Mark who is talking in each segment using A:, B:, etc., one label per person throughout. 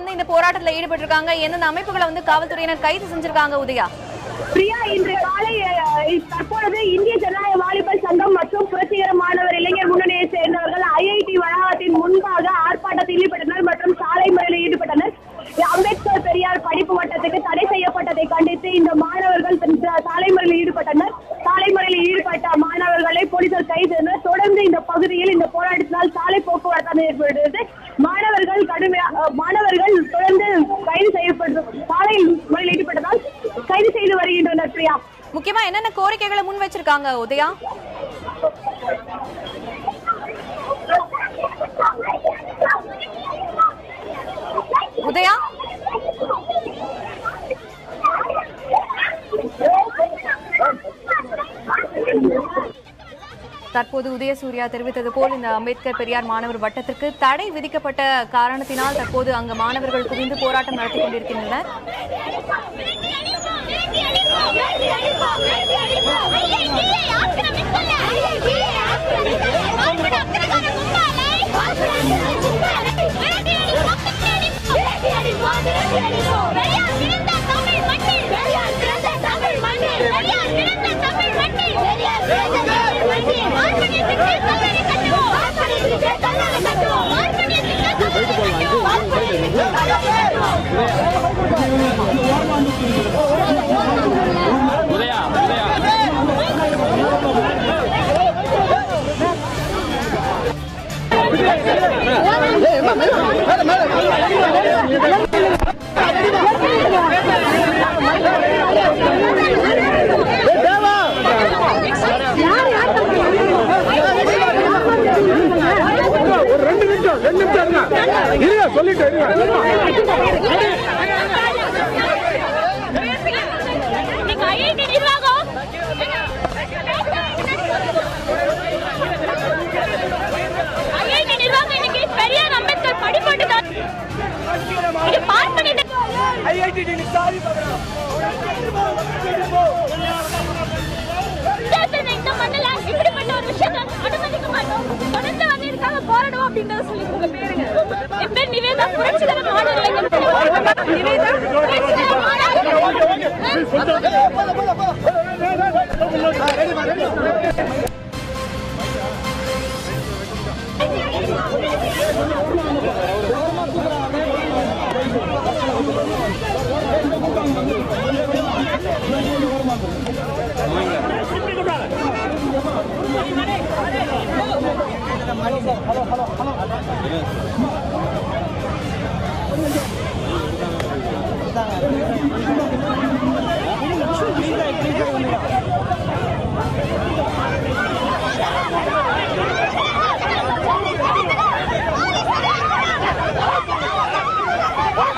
A: வந்து இந்த போராட்டத்துல ஈடுபட்டு இருக்காங்க? எந்தெந்த அமைப்புகளை வந்து காவல்துறையினர் கைது செஞ்சிருக்காங்க உதயா?
B: பிரியா, இன்று காலை தற்பொழுது இந்திய ஜனநாயக வாலிபர் சங்கம் மற்றும் புரட்சிகர மாணவர் இளைஞர் முன்னணியை சேர்ந்தவர்கள் ஐஐடி வளாகத்தின் முன்பாக ஆர்ப்பாட்டத்தில் ஈடுபட்டனர் மற்றும் சாலை மறியலில் ஈடுபட்டனர். அம்பேத்கர் பெரியார் படிப்பு வட்டத்துக்கு தடை செய்யப்பட்டதை கண்டித்து இந்த மாணவர்கள் சாலை மறியலில் ஈடுபட்டனர். சாலை மறியலில் ஈடுபட்ட மாணவர்களை போலீசார் கைது செய்தனர். தொடர்ந்து இந்த பகுதியில் இந்த போராட்டத்தினால் சாலை போக்குவரத்து ஏற்படுகிறது. மாணவர்கள் தொடர்ந்து கைது செய்யப்பட்டு சாலை மறியலில் ஈடுபட்டதால் கைது செய்து வருகின்றனர். பிரியா,
A: முக்கியமா என்னென்ன கோரிக்கைகளை முன் வச்சிருக்காங்க உதயா? உதயா, தற்போது உதயசூர்யா தெரிவித்தது போல் இந்த அம்பேத்கர் பெரியார் மாணவர் வட்டத்திற்கு தடை விதிக்கப்பட்ட காரணத்தினால் தற்போது அங்கு மாணவர்கள் குவிந்து போராட்டம் நடத்தி கொண்டிருக்கின்றனர்.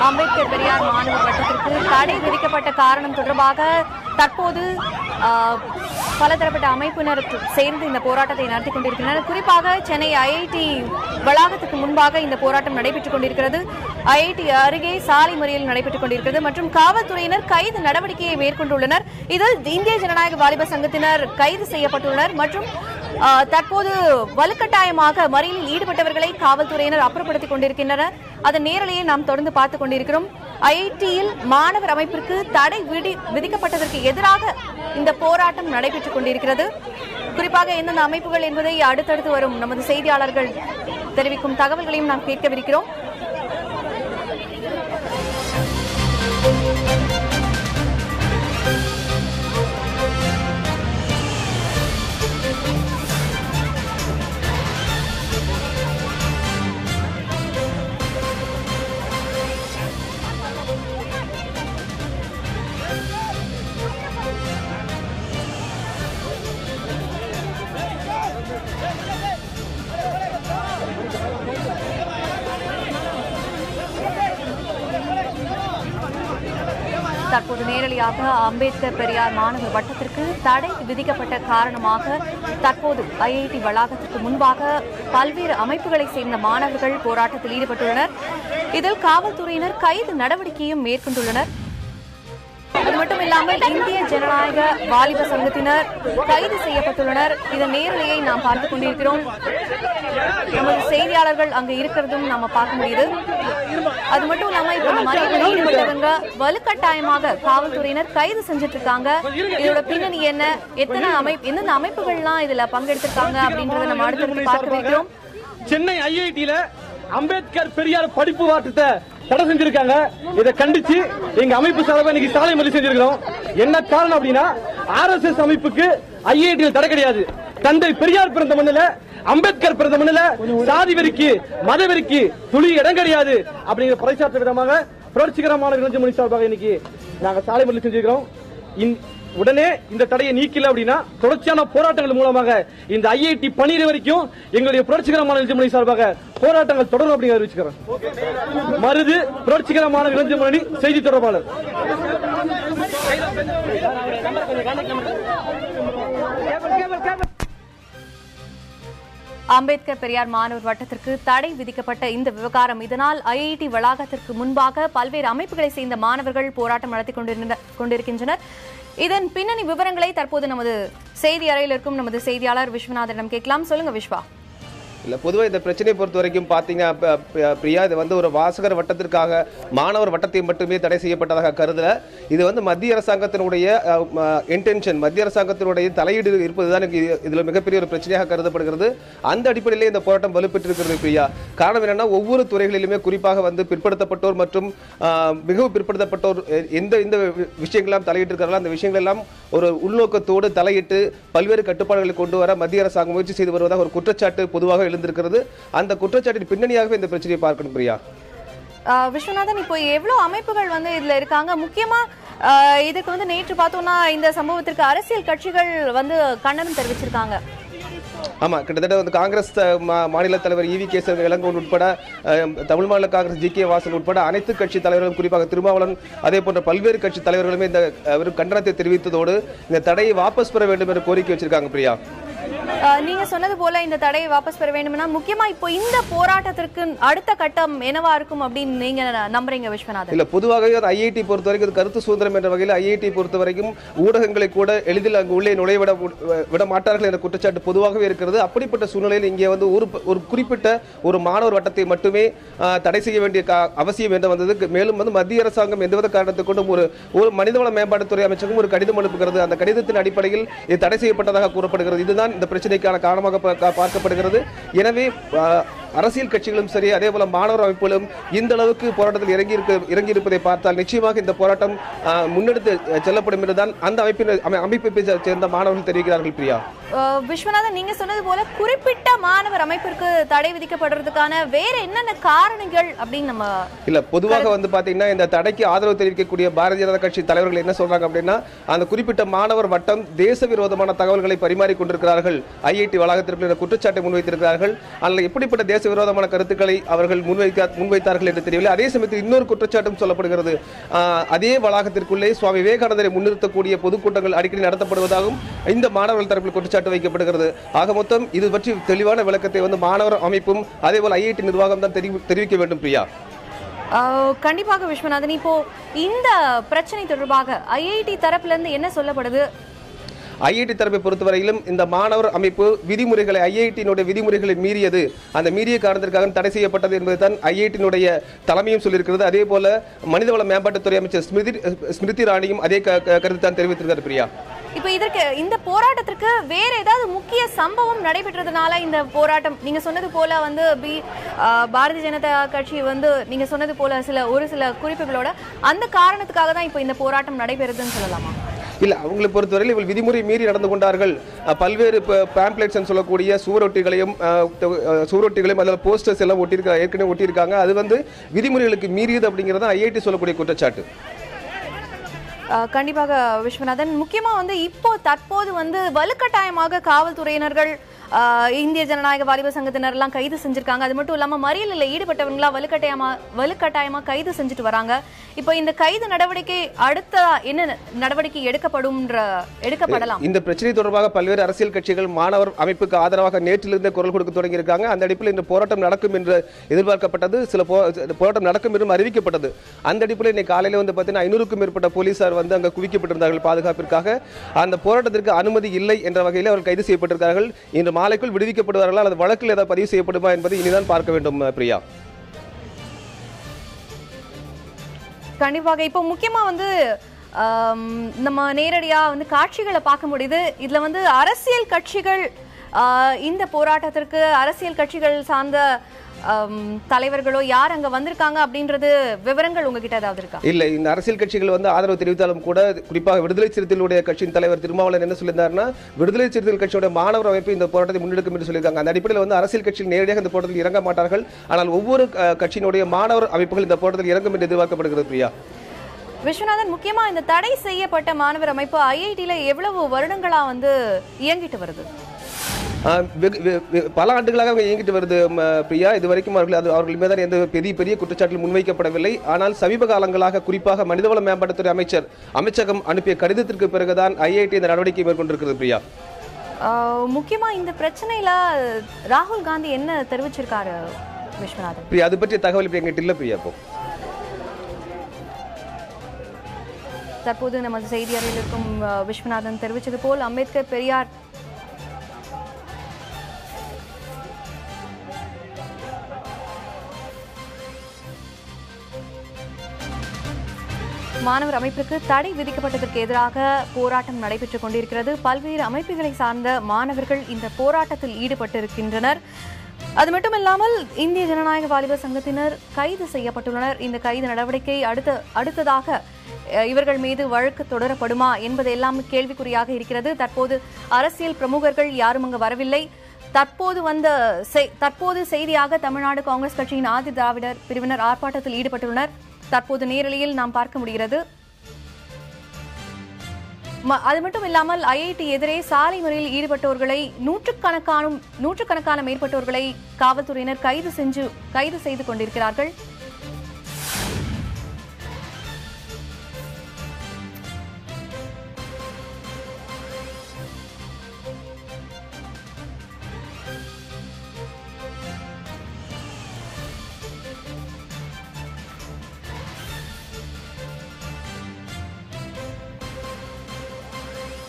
A: அம்பேத்கர் பெரியார் மாணவர் வட்டத்திற்கு தடை விதிக்கப்பட்ட காரணம் தொடர்பாக தற்போது பலதரப்பட்ட அமைப்பினர் சேர்ந்து இந்த போராட்டத்தை நடத்தி கொண்டிருக்கின்றனர். குறிப்பாக சென்னை ஐஐடி வளாகத்துக்கு முன்பாக இந்த போராட்டம் நடைபெற்றுக் கொண்டிருக்கிறது. ஐஐடி அருகே சாலை மறியல் நடைபெற்றுக் கொண்டிருக்கிறது மற்றும் காவல்துறையினர் கைது நடவடிக்கையை மேற்கொண்டுள்ளனர். இதில் இந்திய ஜனநாயக வாலிபர் சங்கத்தினர் கைது செய்யப்பட்டுள்ளனர் மற்றும் தற்போது வலுக்கட்டாயமாக மறியலில் ஈடுபட்டவர்களை காவல்துறையினர் அப்புறப்படுத்திக் கொண்டிருக்கின்றனர். அதன் நேரலையை நாம் தொடர்ந்து பார்த்துக் கொண்டிருக்கிறோம். ஐஐடியில் மாணவர் அமைப்பிற்கு தடை விதிக்கப்பட்டதற்கு எதிராக இந்த போராட்டம் நடைபெற்றுக் கொண்டிருக்கிறது. குறிப்பாக எந்தெந்த அமைப்புகள் என்பதை அடுத்தடுத்து வரும் நமது செய்தியாளர்கள் தெரிவிக்கும் தகவல்களையும் நாம் கேட்கவிருக்கிறோம். தற்போது நேரடியாக அம்பேத்கர் பெரியார் மாணவர் வட்டத்திற்கு தடை விதிக்கப்பட்ட காரணமாக தற்போது ஐஐடி வளாகத்திற்கு முன்பாக பல்வேறு அமைப்புகளை சேர்ந்த மாணவர்கள் போராட்டத்தில் ஈடுபட்டுள்ளனர். இதில் காவல்துறையினர் கைது நடவடிக்கையும் மேற்கொண்டுள்ளனர். அது மட்டும் இல்லாமல் இந்திய ஜனநாயக வாலிப சங்கத்தினர் கைது செய்யப்பட்டுள்ளனர். இதன் நேரலையை நாம் பார்த்துக் கொண்டிருக்கிறோம். நமது செய்தியாளர்கள் அங்க இருக்கிறதும் நாம பார்க்க முடியுது. அது மட்டும் இல்லாம இப்ப இந்த மறியலில் ஈடுபட்டவங்க வலுக்கட்டாயமாக காவல்துறையினர் கைது செஞ்சுட்டு இருக்காங்க. இதோட பின்னணி என்ன, எந்தெந்த அமைப்புகள்லாம் இதுல பங்கெடுத்திருக்காங்க அப்படின்றத நம்ம அடுத்தடுத்து பார்க்க வைக்கிறோம்.
C: சென்னை ஐஐடியில அம்பேத்கர் பெரியார் படிப்பு வாட்டத்தை தடை செஞ்சிருக்காங்க. இதை கண்டிச்சு எங்க அமைப்பு சார்பாக இன்னைக்கு சாலை மறியல் செஞ்சிருக்கிறோம். என்ன காரணம் அப்படின்னா, RSS அமைப்புக்கு ஐஐடியில் தடை கிடையாது. தந்தை பெரியார் பிறந்த மண்ணில, அம்பேத்கர் பிறந்த மண்ணில சாதி வெறிக்கு மத வெறிக்கு துளி இடம் கிடையாது அப்படிங்கிற பறைசாற்ற விதமாக புரட்சிகரமான இளைஞர் சார்பாக இன்னைக்கு நாங்க சாலை மறியல் செஞ்சிருக்கிறோம். உடனே இந்த தடையை நீக்கல அப்படின்னா தொடர்ச்சியான போராட்டங்கள் மூலமாக இந்த ஐஐடி பணியிட வரைக்கும் எங்களுடைய புரட்சிகரமான இளைஞர் சார்பாக போராட்டங்கள் தொடரும் அப்படிங்கிற அறிவிச்சுக்கிறோம். மருது புரட்சிகரமான இளைஞர் முன்னணி செய்தி தொடர்பாளர்.
A: அம்பேத்கர் பெரியார் மாணவர் வட்டத்திற்கு தடை விதிக்கப்பட்ட இந்த விவகாரம், இதனால் ஐஐடி வளாகத்திற்கு முன்பாக பல்வேறு அமைப்புகளை சேர்ந்த மாணவர்கள் போராட்டம் நடத்தி கொண்டிருக்கின்றனர். இதன் பின்னணி விவரங்களை தற்போது நமது செய்தி அறையில் இருக்கும் நமது செய்தியாளர் விஸ்வநாதனிடம் கேட்கலாம். சொல்லுங்க விஸ்வா.
D: இல்லை, பொதுவாக இந்த பிரச்சனையை பொறுத்த வரைக்கும் பார்த்தீங்க பிரியா, இது வந்து ஒரு வாசகர் வட்டத்திற்காக மாணவர் வட்டத்தை மட்டுமே தடை செய்யப்பட்டதாக கருதல. இது வந்து மத்திய அரசாங்கத்தினுடைய இன்டென்ஷன், மத்திய அரசாங்கத்தினுடைய தலையீடு இருப்பதுதான் இதில் மிகப்பெரிய ஒரு பிரச்சனையாக கருதப்படுகிறது. அந்த அடிப்படையிலே இந்த போராட்டம் வலுப்பெற்றிருக்கிறது பிரியா. காரணம் என்னன்னா, ஒவ்வொரு துறைகளிலுமே குறிப்பாக வந்து பிற்படுத்தப்பட்டோர் மற்றும் மிகவும் பிற்படுத்தப்பட்டோர் இந்த விஷயங்கள்லாம் தலையிட்டு இருக்கிறார்கள். அந்த விஷயங்கள் எல்லாம் ஒரு உள்நோக்கத்தோடு தலையிட்டு பல்வேறு கட்டுப்பாடுகளை கொண்டு வர மத்திய அரசாங்கம் முயற்சி செய்து வருவதாக ஒரு குற்றச்சாட்டு பொதுவாக எழுந்திருக்கிறது. அந்த குற்றச்சாட்டின் பின்னணியாகவே இந்த பிரச்சனையை பார்க்கணும் பிரியா.
A: விஸ்வநாதன், இப்போ எவ்வளவு அமைப்புகள் வந்து இதுல இருக்காங்க? முக்கியமா இதுக்கு வந்து நேற்று பார்த்தோம்னா இந்த சம்பவத்திற்கு அரசியல் கட்சிகள் வந்து கண்டனம் தெரிவிச்சிருக்காங்க.
D: ஆமா, கிட்டத்தட்ட வந்து காங்கிரஸ் மாநில தலைவர் EV கேசவ இளங்கோவன் உட்பட தமிழ் மாநில காங்கிரஸ் GK வாசன் உட்பட அனைத்து கட்சி தலைவர்களும், குறிப்பாக திருமாவளவன் அதே போன்ற பல்வேறு கட்சி தலைவர்களுமே இந்த கண்டனத்தை தெரிவித்ததோடு இந்த தடையை வாபஸ் பெற வேண்டும் என்று கோரிக்கை வச்சிருக்காங்க பிரியா.
A: நீங்க சொன்னது போல இந்த தடையை வாபஸ் பெற வேண்டும்னா முக்கியமா இப்போ இந்த போராட்டத்திற்கு அடுத்த கட்டம் என்னவா இருக்கும் அப்படின்னு நீங்க நம்புறீங்க விஸ்வநாதன்?
D: இல்ல, பொதுவாகவே ஐஐடி பொறுத்த வரைக்கும் கருத்து சுதந்திரம் என்ற வகையில் ஐஐடி பொறுத்த வரைக்கும் ஊடகங்களை கூட எளிதில் அங்கு உள்ளே விட மாட்டார்கள் என்ற குற்றச்சாட்டு பொதுவாகவே இருக்கிறது. அப்படிப்பட்ட சூழ்நிலையில் இங்கே வந்து ஒரு குறிப்பிட்ட ஒரு மாணவர் வட்டத்தை மட்டுமே தடை செய்ய வேண்டிய அவசியம் என்று வந்தது. மேலும் வந்து மத்திய அரசாங்கம் எந்தவித காரணத்தை கொண்டும் ஒரு மனிதவள மேம்பாட்டுத்துறை அமைச்சகம் ஒரு கடிதம் அனுப்புகிறது. அந்த கடிதத்தின் அடிப்படையில் இது தடை செய்யப்பட்டதாக கூறப்படுகிறது. இதுதான் இந்த பிரச்சனைக்கான காரணமாக பார்க்கப்படுகிறது. எனவே அரசியல் கட்சிகளும் சரி, அதே போல மாணவர் அமைப்புகளும் இந்த அளவுக்கு போராட்டத்தில் இறங்கி இருப்பதை பார்த்தால் நிச்சயமாக இந்த போராட்டம் முன்னெடுத்து செல்லப்படும் என்றுதான் அந்த அமைப்பை சேர்ந்த மாணவர்கள் தெரிவிக்கிறார்கள் பிரியா.
A: விஸ்வநாதன், நீங்க சொன்னது போல குறிப்பிட்ட மாணவர் அமைப்பிற்கு தடை விதிக்கப்படுறதுக்கான வேற என்னென்ன காரணங்கள் அப்படின்னு நம்ம
D: இல்ல, பொதுவாக வந்து பாத்தீங்கன்னா இந்த தடைக்கு ஆதரவு தெரிவிக்கக்கூடிய பாரதிய ஜனதா கட்சி தலைவர்கள் என்ன சொல்றாங்க அப்படின்னா, அந்த குறிப்பிட்ட மாணவர் வட்டம் தேச விரோதமான தகவல்களை பரிமாறிக் கொண்டிருக்கிறார்கள், ஐஐடி வளாகத்திற்கு குற்றச்சாட்டை முன்வைத்திருக்கிறார்கள். அதில் எப்படிப்பட்ட தேச விரோதமான கருத்துக்களை அவர்கள் முன்வைத்தார்கள் என்று தெரியவில்லை. அதே சமயத்தில் இன்னொரு குற்றச்சாட்டும் சொல்லப்படுகிறது. அதே வளாகத்திற்குள்ளே சுவாமி விவேகானந்தரை முன்னிறுத்தக்கூடிய பொதுக்கூட்டங்கள் அடிக்கடி நடத்தப்படுவதாகவும் இந்த மாணவர்கள் தரப்பில் குற்றச்சாட்டு வைக்கப்படுகிறது. ஆக மொத்தம் இது பற்றி தெளிவான விளக்கத்தை வந்து மாணவர் அமைப்பும் அதே போல ஐஐடி நிர்வாகம் தான் தெரிவிக்க வேண்டும் பிரியா.
A: கண்டிப்பாக விஸ்வநாதன், இப்போ இந்த பிரச்சனை தொடர்பாக ஐஐடி தரப்புல இருந்து என்ன சொல்லப்படுது?
D: ஐஐடி தரப்பை பொறுத்தவரையிலும் இந்த மாணவர் அமைப்பு விதிமுறைகளை, ஐஐடியினுடைய விதிமுறைகளை மீறியது, அந்த மீறிய காரணத்திற்காக தடை செய்யப்பட்டது என்பதுதான் ஐஐடியினுடைய தலைமையும் சொல்லியிருக்கிறது. அதே போல மனிதவள மேம்பாட்டுத்துறை அமைச்சர் ஸ்மிருதி இரானியும் அதே கருத்து தான் தெரிவித்திருக்கிறார் பிரியா.
A: இப்ப இதற்கு இந்த போராட்டத்திற்கு வேற ஏதாவது முக்கிய சம்பவம் நடைபெற்றதுனால இந்த போராட்டம், நீங்க சொன்னது போல வந்து பாரதிய ஜனதா கட்சி வந்து நீங்க சொன்னது போல ஒரு சில குறிப்புகளோட அந்த காரணத்துக்காக தான் இப்ப இந்த போராட்டம் நடைபெறுதுன்னு சொல்லலாமா?
D: இல்ல, அவங்களை பொறுத்தவரையில் இவர்கள் விதிமுறை மீறி நடந்து கொண்டார்கள். பல்வேறு பேம்ப்ளெட்ஸ் சொல்லக்கூடிய சுவரொட்டிகளையும் அதில் போஸ்டர்ஸ் எல்லாம் ஏற்கனவே ஒட்டியிருக்காங்க. அது வந்து விதிமுறைகளுக்கு மீறியது அப்படிங்கிறது ஐஐடி சொல்லக்கூடிய குற்றச்சாட்டு.
A: கண்டிப்பாக விஸ்வநாதன், முக்கியமா வந்து இப்போ தற்போது வந்து வலுக்கட்டாயமாக காவல்துறையினர்கள் இந்திய ஜனநாயக வாலிப சங்கத்தினர் எல்லாம் கைது செஞ்சிருக்காங்க. அது மட்டும் இல்லாம மறியலில் ஈடுபட்டவங்களா வலுக்கட்டாயமா கைது செஞ்சுட்டு வராங்க. இப்போ இந்த கைது நடவடிக்கை அடுத்த என்ன நடவடிக்கை எடுக்கப்படலாம்?
D: இந்த பிரச்சனை தொடர்பாக பல்வேறு அரசியல் கட்சிகள் மாணவர் அமைப்புக்கு ஆதரவாக நேற்றிலிருந்தே குரல் கொடுக்க தொடங்கி இருக்காங்க. அந்த அடிப்பில் இந்த போராட்டம் நடக்கும் என்று எதிர்பார்க்கப்பட்டது. சில போராட்டம் நடக்கும் என்றும் அறிவிக்கப்பட்டது. அந்த அடிப்பில் இன்னைக்கு காலையில் வந்து பார்த்தீங்கன்னா 500க்கும் மேற்பட்ட போலீசார் வந்து அங்கே குவிக்கப்பட்டிருந்தார்கள் பாதுகாப்பிற்காக. அந்த போராட்டத்திற்கு அனுமதி இல்லை என்ற வகையில் அவர்கள் கைது செய்யப்பட்டிருக்கிறார்கள். இன்று மாலைக்குள் விடுவிக்கப்படுவார்களா அல்லது வழக்கில் ஏதாவது பதிவு செய்யப்படுமா என்பதை இனிதான் பார்க்க வேண்டும். பிரியா,
A: கண்டிப்பாக இப்போ முக்கியமா வந்து நம்ம நேரடியா வந்து காட்சிகளை பார்க்க முடியுது. இதுல வந்து அரசியல் கட்சிகள் இந்த போராட்டத்திற்கு அரசியல் கட்சிகள் சார்ந்த தலைவர்களோ யார் அங்க வந்திருக்காங்க அப்படின்றது விவரங்கள் உங்ககிட்ட ஏதாவது இருக்கா?
D: இல்ல, இந்த அரசியல் கட்சிகள் வந்து ஆதரவு தெரிவித்தாலும் கூட குறிப்பாக விடுதலை சிறுத்தைகளுடைய கட்சியின் தலைவர் திருமாவளவன் என்ன சொல்லியிருந்தாருன்னா, விடுதலை சிறுத்தைகள் கட்சியோட மாணவர் அமைப்பு இந்த போராட்டத்தை முன்னெடுக்கும் என்று சொல்லியிருக்காங்க. அந்த அடிப்படையில் வந்து அரசியல் கட்சிகள் நேரடியாக இந்த போராட்டத்தில் இறங்க மாட்டார்கள். ஆனால் ஒவ்வொரு கட்சியினுடைய மாணவர் அமைப்புகள் இந்த போராட்டத்தில் இறங்கும் என்று எதிர்பார்க்கப்படுகிறது. பிரியா,
A: விஸ்வநாதன், முக்கியமா இந்த தடை செய்யப்பட்ட மாணவர் அமைப்பு ஐஐடியில எவ்வளவு வருடங்களா வந்து இயங்கிட்டு வருது?
D: பல ஆண்டுகளாக அவங்க இயங்கிட்டு வருது. பிரியா, இதுவரைக்கும் அவர்கள் மீதான எந்த பெரிய குற்றச்சாட்டுகள் முன்வைக்கப்படவில்லை. ஆனால் சமீப காலங்களாக குறிப்பாக மனிதவள மேம்பாட்டுத்துறை அமைச்சகம் அனுப்பிய கடிதத்திற்கு பிறகுதான் ஐஐடி இந்த நடவடிக்கை மேற்கொண்டிருக்கிறது. பிரியா,
A: முக்கியமா இந்த பிரச்சனையில ராகுல் காந்தி என்ன தெரிவிச்சிருக்காரு விஸ்வநாதன்?
D: பிரியா, அது பற்றிய தகவல் இப்ப எங்கிட்ட இல்ல. பிரியா,
A: தற்போது நமது செய்தி அறையில் இருக்கும் விஸ்வநாதன் தெரிவித்தது போல் அம்பேத்கர் பெரியார் மாணவர் அமைப்பிற்கு தடை விதிக்கப்பட்டதற்கு எதிராக போராட்டம் நடைபெற்றுக் கொண்டிருக்கிறது. பல்வேறு அமைப்புகளை சார்ந்த மாணவர்கள் இந்த போராட்டத்தில் ஈடுபட்டிருக்கின்றனர். அது மட்டுமில்லாமல் இந்திய ஜனநாயக வாலிபர் சங்கத்தினர் கைது செய்யப்பட்டுள்ளனர். இந்த கைது நடவடிக்கை அடுத்ததாக இவர்கள் மீது வழக்கு தொடரப்படுமா என்பது எல்லாம் கேள்விக்குறியாக இருக்கிறது. தற்போது அரசியல் பிரமுகர்கள் யாரும் அங்கு வரவில்லை. தற்போது செய்தியாக தமிழ்நாடு காங்கிரஸ் கட்சியின் ஆதி திராவிடர் பிரிவினர் ஆர்ப்பாட்டத்தில் ஈடுபட்டுள்ளனர். தற்போது நேரலையில் நாம் பார்க்க முடிகிறது. அது மட்டும் இல்லாமல் ஐஐடி எதிரே சாலை முறையில் ஈடுபட்டவர்களை நூற்றுக்கணக்கான மேற்பட்டோர்களை காவல்துறையினர் கைது செய்து கொண்டிருக்கிறார்கள்.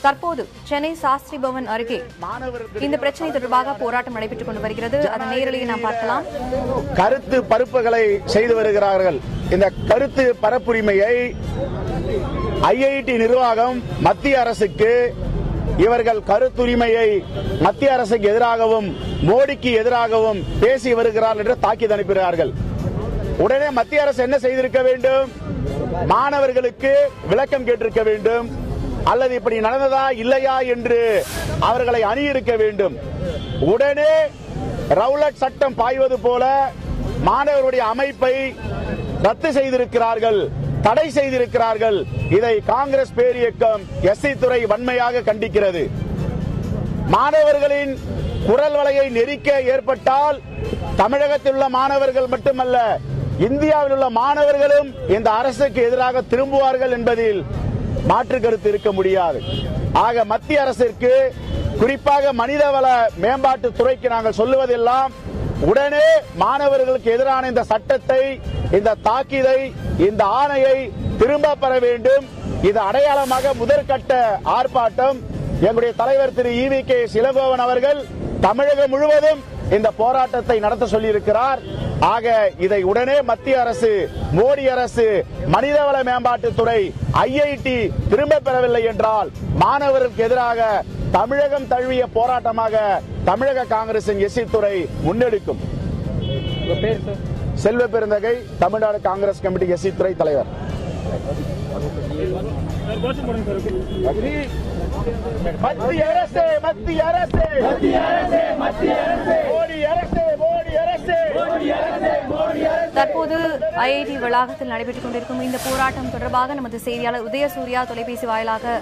A: தற்போது சென்னை சாஸ்திரி பவன் அருகே இந்த பிரச்சனை தொடர்பாக போராட்டம் நடைபெற்றுக் கொண்டு வருகிறது. அதன் நேரலையை நாம் பார்க்கலாம்.
E: கருத்து பரப்புகளை செய்து வருகிறார்கள். இந்த கருத்து பரப்புரிமையை ஐஐடி நிர்வாகம் மத்திய அரசுக்கு இவர்கள் கருத்துரிமையை மத்திய அரசுக்கு எதிராகவும் மோடிக்கு எதிராகவும் பேசி வருகிறார்கள் என்று தாக்கீது அனுப்புகிறார்கள். உடனே மத்திய அரசு என்ன செய்திருக்க வேண்டும்? மாணவர்களுக்கு விளக்கம் கேட்டிருக்க வேண்டும், அல்லது இப்படி நடந்ததா இல்லையா என்று அவர்களை அணியிருக்க வேண்டும். உடனே ரவுலட் சட்டம் பாய்வது போல மாணவருடைய அமைப்பை ரத்து செய்திருக்கிறார்கள், தடை செய்திருக்கிறார்கள். இதை காங்கிரஸ் பேரியக்கம் எஸ்சி துறை வன்மையாக கண்டிக்கிறது. மாணவர்களின் குரல் வலையை நெரிக்க ஏற்பட்டால் தமிழகத்தில் உள்ள மாணவர்கள் மட்டுமல்ல, இந்தியாவில் உள்ள மாணவர்களும் இந்த அரசுக்கு எதிராக திரும்புவார்கள் என்பதில் மாற்று கருத்து இருக்க முடியாது. ஆக மத்திய அரசிற்கு, குறிப்பாக மனிதவள மேம்பாட்டு துறைக்கு நாங்கள் சொல்லுவதெல்லாம், உடனே மாணவர்களுக்கு எதிரான இந்த சட்டத்தை, இந்த தாக்கீதை, இந்த ஆணையை திரும்ப பெற வேண்டும். இது அடையாளமாக முதற்கட்ட ஆர்ப்பாட்டம் எங்களுடைய தலைவர் திரு ஈவி.கே. இளங்கோவன் அவர்கள் தமிழகம் முழுவதும் இந்த போராட்டத்தை நடத்த சொல்லியிருக்கிறார். ஆக இதை உடனே மத்திய அரசு, மோடி அரசு, மனிதவள மேம்பாட்டுத்துறை, ஐஐடி திரும்ப பெறவில்லை என்றால் மாணவர்களுக்கு எதிராக தமிழகம் தழுவிய போராட்டமாக தமிழக காங்கிரசின் எஸ்சி துறை முன்னெடுக்கும். செல்வ பெருந்தகை, தமிழ்நாடு காங்கிரஸ் கமிட்டி எஸ்சி துறை தலைவர். மத்திய அரசு, மத்திய அரசு, மத்திய அரசு, மத்திய அரசு, மோடி அரசு, மோடி அரசு,
A: தற்போது ஐஐடி வளாகத்தில் நடைபெற்றுக் கொண்டிருக்கும் இந்த போராட்டம் தொடர்பாக நமது செய்தியாளர் உதயசூர்யா தொலைபேசி வாயிலாக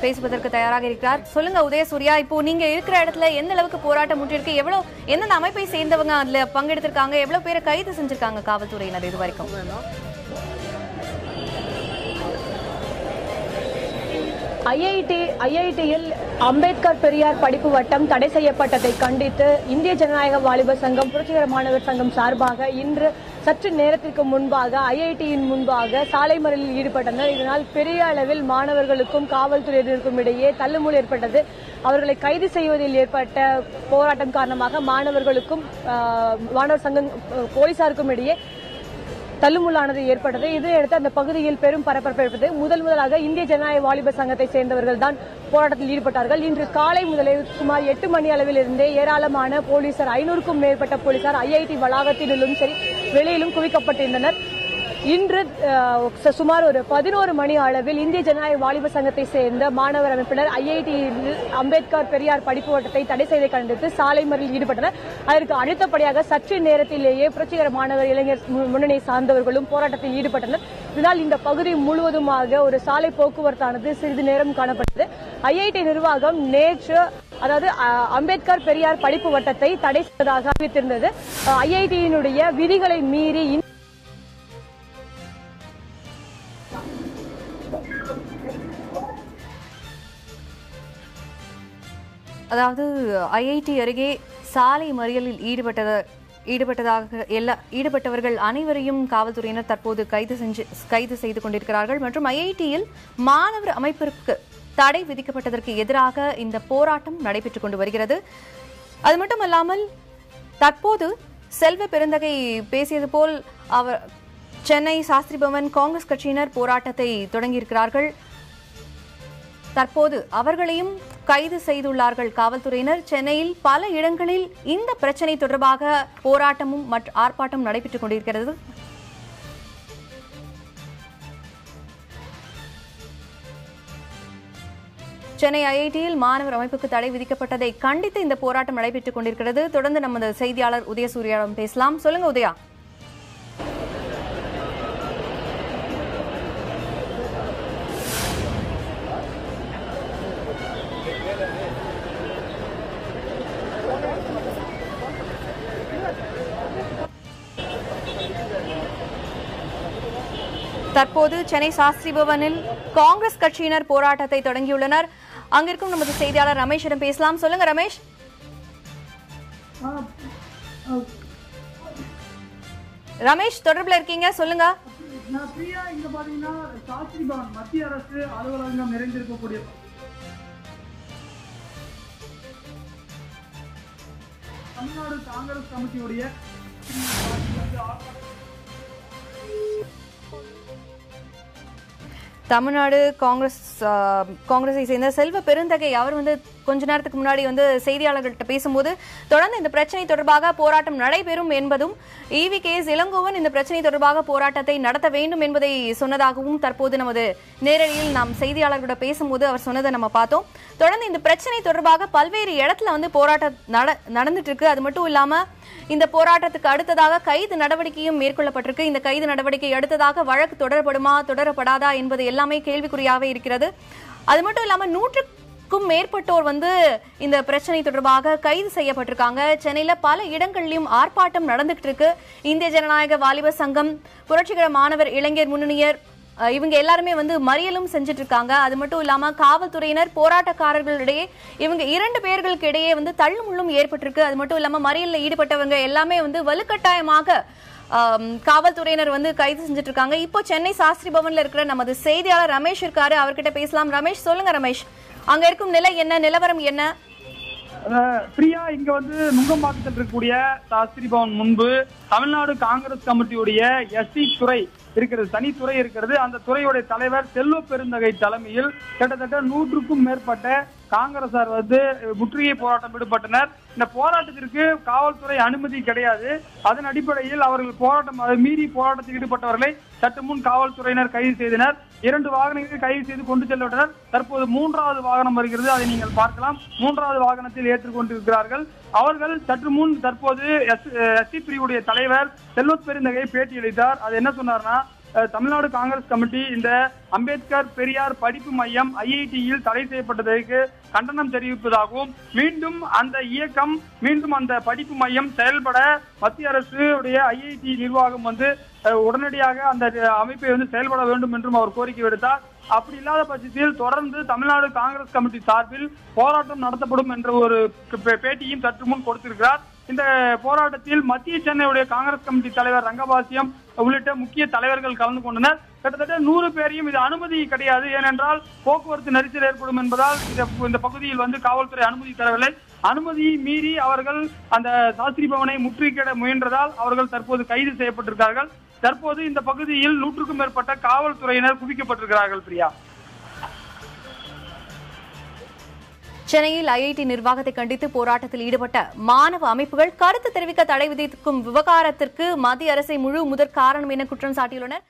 A: பேசுவதற்கு தயாராக இருக்கிறார். சொல்லுங்க உதயசூர்யா, இப்போ நீங்க இருக்கிற இடத்துல எந்த அளவுக்கு போராட்டம் முற்றிருக்கு, எவ்வளவு எந்தெந்த அமைப்பை சேர்ந்தவங்க அதுல பங்கெடுத்திருக்காங்க, எவ்வளவு பேரை கைது செஞ்சிருக்காங்க காவல்துறையினர் இது வரைக்கும்?
F: ஐஐடியில் அம்பேத்கர் பெரியார் படிப்பு வட்டம் தடை செய்யப்பட்டதை கண்டித்து இந்திய ஜனநாயக வாலிபர் சங்கம், புரட்சிகர மாணவர் சங்கம் சார்பாக இன்று சற்று நேரத்திற்கு முன்பாக ஐஐடியின் முன்பாக சாலை மறியலில் ஈடுபட்டனர். இதனால் பெரிய அளவில் மாணவர்களுக்கும் காவல்துறையினருக்கும் இடையே தள்ளுமுள் ஏற்பட்டது. அவர்களை கைது செய்வதில் ஏற்பட்ட போராட்டம் காரணமாக மாணவர்களுக்கும் மாணவர் சங்கம் போலீசாருக்கும் இடையே தள்ளுமுள்ளானது ஏற்பட்டது. இதையடுத்து அந்த பகுதியில் பெரும் பரபரப்பு ஏற்பட்டது. முதலாக இந்திய ஜனநாயக வாலிபர் சங்கத்தை சேர்ந்தவர்கள் தான் போராட்டத்தில் ஈடுபட்டார்கள். இன்று காலை முதலே சுமார் 8 மணி அளவில் இருந்தே ஏராளமான போலீசார், 500க்கும் மேற்பட்ட போலீசார் ஐஐடி வளாகத்திலும் சரி வெளியிலும் குவிக்கப்பட்டிருந்தனர். இன்று சுமார் ஒரு 11 மணி அளவில் இந்திய ஜனநாயக வாலிபர் சங்கத்தை சேர்ந்த மாணவர் அமைப்பினர் ஐஐடியில் அம்பேத்கர் பெரியார் படிப்பு வட்டத்தை தடை செய்தை கண்டித்து சாலை மறியலில் ஈடுபட்டனர். அதற்கு அடுத்தபடியாக சற்று நேரத்திலேயே புரட்சிகர மாணவர் இளைஞர் முன்னணியை சார்ந்தவர்களும் போராட்டத்தில் ஈடுபட்டனர். இதனால் இந்த பகுதி முழுவதுமாக ஒரு சாலை போக்குவரத்தானது சிறிது நேரம் காணப்பட்டது. ஐஐடி நிர்வாகம் நேற்று அதாவது அம்பேத்கர் பெரியார் படிப்பு வட்டத்தை தடை செய்வதாக அறிவித்திருந்தது. ஐஐடியினுடைய விதிகளை மீறி
A: அதாவது ஐஐடி அருகே சாலை மறியலில் ஈடுபட்டவர்கள் அனைவரையும் காவல்துறையினர் தற்போது கைது செய்து கொண்டிருக்கிறார்கள். மற்றும் ஐஐடியில் மாணவர் அமைப்பிற்கு தடை விதிக்கப்பட்டதற்கு எதிராக இந்த போராட்டம் நடைபெற்றுக் கொண்டு வருகிறது. அது மட்டுமல்லாமல் தற்போது செல்வ பெருந்தகை பேசியது போல் அவர் சென்னை சாஸ்திரி பவன் காங்கிரஸ் கட்சியினர் போராட்டத்தை தொடங்கியிருக்கிறார்கள். தற்போது அவர்களையும் கைது செய்துள்ளார்கள் காவல்துறையினர். சென்னையில் பல இடங்களில் இந்த பிரச்சனை தொடர்பாக போராட்டமும் மற்றும் ஆர்ப்பாட்டம் நடைபெற்றுக் கொண்டிருக்கிறது. சென்னை ஐஐடியில் மாணவர் அமைப்புக்கு தடை விதிக்கப்பட்டதை கண்டித்து இந்த போராட்டம் நடைபெற்றுக் கொண்டிருக்கிறது. தொடர்ந்து நமது செய்தியாளர் உதயசூர்யாவிடம் பேசலாம். சொல்லுங்க உதயா. தற்போது சென்னை சாஸ்திரி பவனில் காங்கிரஸ் கட்சியினர் போராட்டத்தை தொடங்கியுள்ளனர். அங்கிருக்கும் நமது செய்தியாளர் ரமேஷிடம் பேசலாம். சொல்லுங்க ரமேஷ். ரமேஷ் தொடர்புல இருக்கீங்க, சொல்லுங்க.
G: இங்க பாத்தீங்கன்னா சாஸ்திரி பவன் மத்திய அரசு அலுவலகம் நிறைந்திருக்கக்கூடிய தமிழ்நாடு காங்கிரஸ் கமிட்டியுடைய
A: தமிழ்நாடு காங்கிரஸை சேர்ந்த செல்வ பெருந்தகை அவர் கொஞ்ச நேரத்துக்கு முன்னாடி செய்தியாளர்கள்ட்ட பேசும்போது தொடர்ந்து இந்த பிரச்சனை தொடர்பாக போராட்டம் நடைபெறும் என்பதும் EV.K.S. இளங்கோவன் இந்த பிரச்சனை தொடர்பாக போராட்டத்தை நடத்த வேண்டும் என்பதை சொன்னதாகவும் தற்போது நமது நேரடியில் நாம் செய்தியாளர்களிடம் பேசும்போது அவர் சொன்னதை நம்ம பார்த்தோம். தொடர்ந்து இந்த பிரச்சனை தொடர்பாக பல்வேறு இடத்துல போராட்டம் நடந்துட்டு இருக்கு. அது மட்டும் இல்லாம இந்த போராட்டத்துக்கு அடுத்ததாக கைது நடவடிக்கையும் மேற்கொள்ளப்பட்டிருக்கு. இந்த கைது நடவடிக்கை அடுத்ததாக வழக்கு தொடரப்படுமா தொடரப்படாதா என்பது எல்லாமே கேள்விக்குறியாகவே இருக்கிறது. அது மட்டும் இல்லாம 100க்கும் மேற்பட்டோர் இந்த பிரச்சனை தொடர்பாக கைது செய்யப்பட்டிருக்காங்க. சென்னையில பல இடங்களிலும் ஆர்ப்பாட்டம் நடந்துகிட்டு இருக்கு. இந்திய ஜனநாயக வாலிபர் சங்கம், புரட்சிகர மாணவர் இளைஞர் முன்னணியர் இவங்க எல்லாருமே மறியலும் செஞ்சுட்டு இருக்காங்க. அது மட்டும் இல்லாம காவல்துறையினர் போராட்டக்காரர்களிடையே இவங்க 2 பேர்களுக்கு இடையே தள்ளுமுள்ளும் ஏற்பட்டிருக்கு. அது மட்டும் இல்லாம மறியலில் ஈடுபட்டவங்க எல்லாமே வலுக்கட்டாயமாக காவல்துறையினர் கைது செஞ்சுட்டு இருக்காங்க. இப்போ சென்னை சாஸ்திரி பவன்ல இருக்கிற நமது செய்தியாளர் ரமேஷ் இருக்காரு, அவர்கிட்ட பேசலாம். ரமேஷ் சொல்லுங்க. ரமேஷ், அங்க இருக்கும் நிலை என்ன, நிலவரம் என்ன?
G: பிரியா, இங்க நுங்கம்பாக்கத்தில் இருக்கக்கூடிய சாஸ்திரி பவன் முன்பு தமிழ்நாடு காங்கிரஸ் கமிட்டியுடைய SC துறை இருக்கிறது, தனித்துறை இருக்கிறது. அந்த துறையுடைய தலைவர் செல்வ பெருந்தகை தலைமையில் கிட்டத்தட்ட 100க்கும் மேற்பட்ட காங்கிரசார் முற்றுகை போராட்டம் ஈடுபட்டனர். இந்த போராட்டத்திற்கு காவல்துறை அனுமதி கிடையாது. அதன் அடிப்படையில் அவர்கள் மீறி போராட்டத்தில் ஈடுபட்டவர்களை சற்று முன் காவல்துறையினர் கைது செய்தனர். 2 வாகனங்களை கைது செய்து கொண்டு செல்லப்பட்டனர். தற்போது 3வது வாகனம் வருகிறது, அதை நீங்கள் பார்க்கலாம். 3வது வாகனத்தில் ஏற்றுக்கொண்டிருக்கிறார்கள். அவர்கள் சற்று முன் தற்போது எஸ்சி பிரிவுடைய தலைவர் செல்வத் பெருந்தகை பேட்டியளித்தார். அது என்ன சொன்னார்னா, தமிழ்நாடு காங்கிரஸ் கமிட்டி இந்த அம்பேத்கர் பெரியார் படிப்பு மையம் ஐஐடியில் தடை செய்யப்பட்டதற்கு கண்டனம் தெரிவிப்பதாகவும், மீண்டும் அந்த இயக்கம் மீண்டும் அந்த படிப்பு மையம் செயல்பட மத்திய அரசு உடைய ஐஐடி நிர்வாகம் உடனடியாக அந்த அமைப்பை செயல்பட வேண்டும் என்றும் அவர் கோரிக்கை விடுத்தார். அப்படி இல்லாத பட்சத்தில் தொடர்ந்து தமிழ்நாடு காங்கிரஸ் கமிட்டி சார்பில் போராட்டம் நடத்தப்படும் என்ற ஒரு பேட்டியும் சற்று முன் கொடுத்திருக்கிறார். இந்த போராட்டத்தில் மத்திய சென்னையுடைய காங்கிரஸ் கமிட்டி தலைவர் ரங்கபாசியம் உள்ளிட்ட முக்கிய தலைவர்கள் கலந்து கொண்டனர். கிட்டத்தட்ட 100 பேரையும் இது அனுமதி கிடையாது, ஏனென்றால் போக்குவரத்து நெரிசல் ஏற்படும் என்பதால் இந்த பகுதியில் காவல்துறை அனுமதி தரவில்லை. அனுமதியை மீறி அவர்கள் அந்த சாஸ்திரி பவனை முற்றுகையிட முயன்றதால் அவர்கள் தற்போது கைது செய்யப்பட்டிருக்கிறார்கள். தற்போது இந்த பகுதியில் 100க்கும் மேற்பட்ட காவல்துறையினர் குவிக்கப்பட்டிருக்கிறார்கள். பிரியா,
A: சென்னையில் ஐஐடி நிர்வாகத்தை கண்டித்து போராட்டத்தில் ஈடுபட்ட மாணவ அமைப்புகள் கருத்து தெரிவிக்க தடை விதிக்கும் விவகாரத்திற்கு மத்திய அரசை முழு முதற் காரணம் என குற்றம் சாட்டியுள்ளனர்.